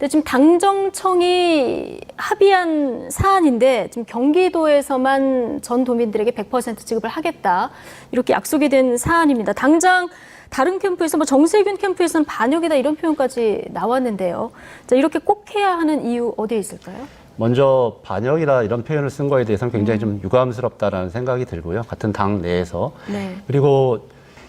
근데 지금 당정청이 합의한 사안인데 지금 경기도에서만 전 도민들에게 100% 지급을 하겠다 이렇게 약속이 된 사안입니다. 당장 다른 캠프에서 뭐 정세균 캠프에서는 반역이다 이런 표현까지 나왔는데요. 자, 이렇게 꼭 해야 하는 이유 어디에 있을까요? 먼저 반역이라 이런 표현을 쓴 거에 대해서는 굉장히 좀 유감스럽다라는 생각이 들고요. 같은 당 내에서. 네. 그리고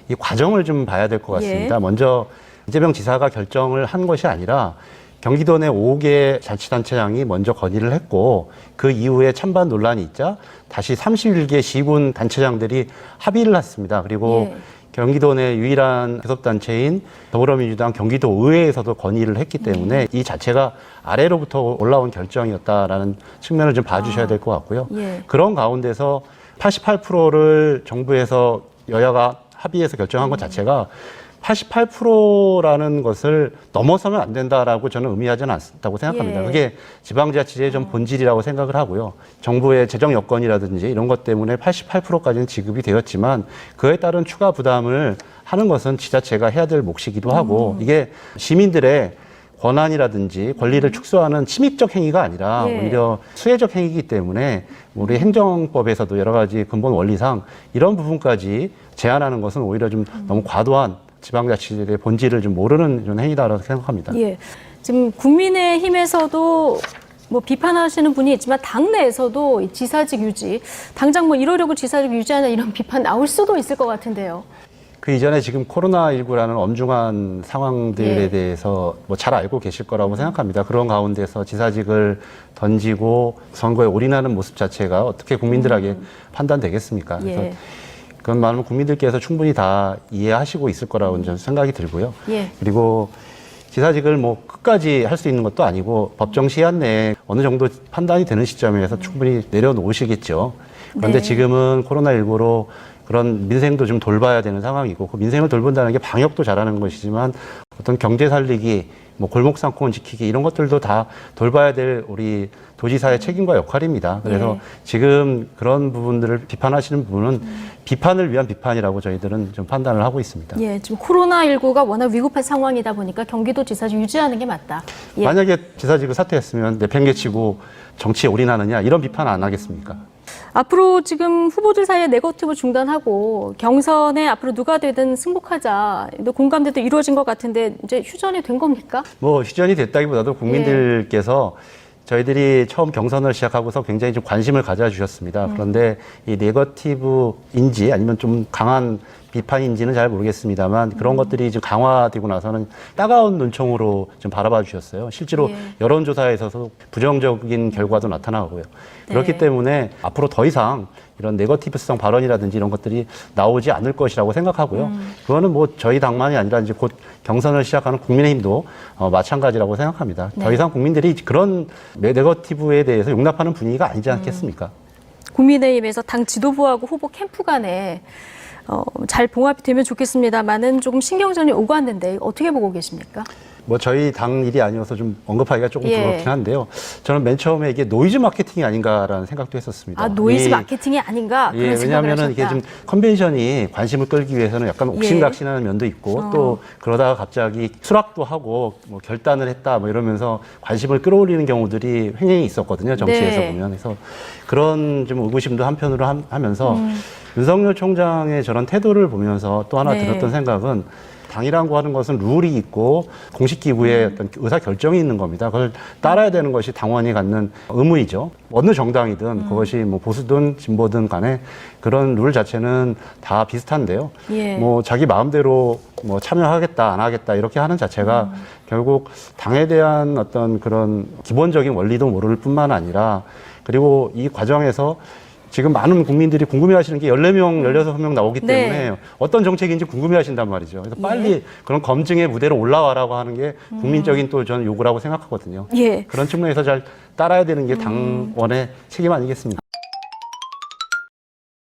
이 과정을 좀 봐야 될 것 같습니다. 예. 먼저 이재명 지사가 결정을 한 것이 아니라 경기도 내 5개 자치단체장이 먼저 건의를 했고 그 이후에 찬반 논란이 있자 다시 31개 시군 단체장들이 합의를 했습니다. 그리고 예. 경기도 내 유일한 교섭단체인 더불어민주당 경기도의회에서도 건의를 했기 때문에 이 자체가 아래로부터 올라온 결정이었다라는 측면을 좀 봐주셔야 될 것 같고요. 예. 그런 가운데서 88%를 정부에서 여야가 합의해서 결정한 것 자체가 88%라는 것을 넘어서면 안 된다라고 저는 의미하지는 않다고 생각합니다. 예. 그게 지방자치제의 좀 본질이라고 생각을 하고요. 정부의 재정 여건이라든지 이런 것 때문에 88%까지는 지급이 되었지만 그에 따른 추가 부담을 하는 것은 지자체가 해야 될 몫이기도 하고 이게 시민들의 권한이라든지 권리를 축소하는 침입적 행위가 아니라 예. 오히려 수혜적 행위이기 때문에 우리 행정법에서도 여러 가지 근본 원리상 이런 부분까지 제한하는 것은 오히려 좀 너무 과도한 지방자치제의 본질을 좀 모르는 이런 행위다라고 생각합니다. 예. 지금 국민의힘에서도 뭐 비판하시는 분이 있지만 당내에서도 이 지사직 유지, 당장 뭐 이러려고 지사직 유지하냐 이런 비판 나올 수도 있을 것 같은데요. 그 이전에 지금 코로나19라는 엄중한 상황들에 예. 대해서 뭐 잘 알고 계실 거라고 생각합니다. 그런 가운데서 지사직을 던지고 선거에 올인하는 모습 자체가 어떻게 국민들에게 판단되겠습니까? 그래서 예. 그건 말하면 국민들께서 충분히 다 이해하시고 있을 거라고 저는 생각이 들고요. 예. 그리고 지사직을 뭐 끝까지 할 수 있는 것도 아니고 법정 시한 내에 어느 정도 판단이 되는 시점에서 충분히 내려놓으시겠죠. 그런데 네. 지금은 코로나19로 그런 민생도 좀 돌봐야 되는 상황이고 그 민생을 돌본다는 게 방역도 잘하는 것이지만 어떤 경제 살리기, 뭐 골목 상권 지키기 이런 것들도 다 돌봐야 될 우리 도지사의 책임과 역할입니다. 그래서 예. 지금 그런 부분들을 비판하시는 부분은 비판을 위한 비판이라고 저희들은 좀 판단을 하고 있습니다. 예, 지금 코로나19가 워낙 위급한 상황이다 보니까 경기도지사직 유지하는 게 맞다. 예. 만약에 지사직을 사퇴했으면 내팽개치고 정치에 올인하느냐 이런 비판 안 하겠습니까? 앞으로 지금 후보들 사이에 네거티브 중단하고 경선에 앞으로 누가 되든 승복하자. 공감대도 이루어진 것 같은데 이제 휴전이 된 겁니까? 뭐 휴전이 됐다기보다도 국민들께서 저희들이 처음 경선을 시작하고서 굉장히 좀 관심을 가져주셨습니다. 그런데 이 네거티브인지 아니면 좀 강한 비판인지는 잘 모르겠습니다만 그런 것들이 좀 강화되고 나서는 따가운 눈총으로 좀 바라봐 주셨어요. 실제로 예. 여론조사에서도 부정적인 결과도 나타나고요. 그렇기 때문에 앞으로 더 이상 이런 네거티브성 발언이라든지 이런 것들이 나오지 않을 것이라고 생각하고요. 그거는 뭐 저희 당만이 아니라 이제 곧 경선을 시작하는 국민의힘도 마찬가지라고 생각합니다. 네. 더 이상 국민들이 그런 네거티브에 대해서 용납하는 분위기가 아니지 않겠습니까? 국민의힘에서 당 지도부하고 후보 캠프 간에 잘 봉합이 되면 좋겠습니다만은 조금 신경전이 오고 왔는데 어떻게 보고 계십니까? 뭐 저희 당 일이 아니어서 좀 언급하기가 조금 예. 그렇긴 한데요. 저는 맨 처음에 이게 노이즈 마케팅이 아닌가라는 생각도 했었습니다. 아, 노이즈 이- 마케팅이 아닌가? 그런 예, 생각을 왜냐하면 이게 하셨다. 좀 컨벤션이 관심을 끌기 위해서는 약간 옥신각신하는 면도 있고 또 그러다가 갑자기 수락도 하고 뭐 결단을 했다 뭐 이러면서 관심을 끌어올리는 경우들이 횡행이 있었거든요. 정치에서 네. 보면. 그래서 그런 좀 의구심도 한편으로 하면서 윤석열 총장의 저런 태도를 보면서 또 하나 네. 들었던 생각은 당이라고 하는 것은 룰이 있고 공식 기구의 어떤 의사 결정이 있는 겁니다. 그걸 따라야 되는 것이 당원이 갖는 의무이죠. 어느 정당이든 그것이 뭐 보수든 진보든 간에 그런 룰 자체는 다 비슷한데요. 예. 뭐 자기 마음대로 뭐 참여하겠다 안 하겠다 이렇게 하는 자체가 결국 당에 대한 어떤 그런 기본적인 원리도 모를 뿐만 아니라 그리고 이 과정에서 지금 많은 국민들이 궁금해하시는 게 14명, 16명 나오기 네. 때문에 어떤 정책인지 궁금해하신단 말이죠. 그래서 빨리 그런 검증의 무대로 올라와라고 하는 게 국민적인 또 저는 요구라고 생각하거든요. 예. 그런 측면에서 잘 따라야 되는 게 당원의 책임 아니겠습니까?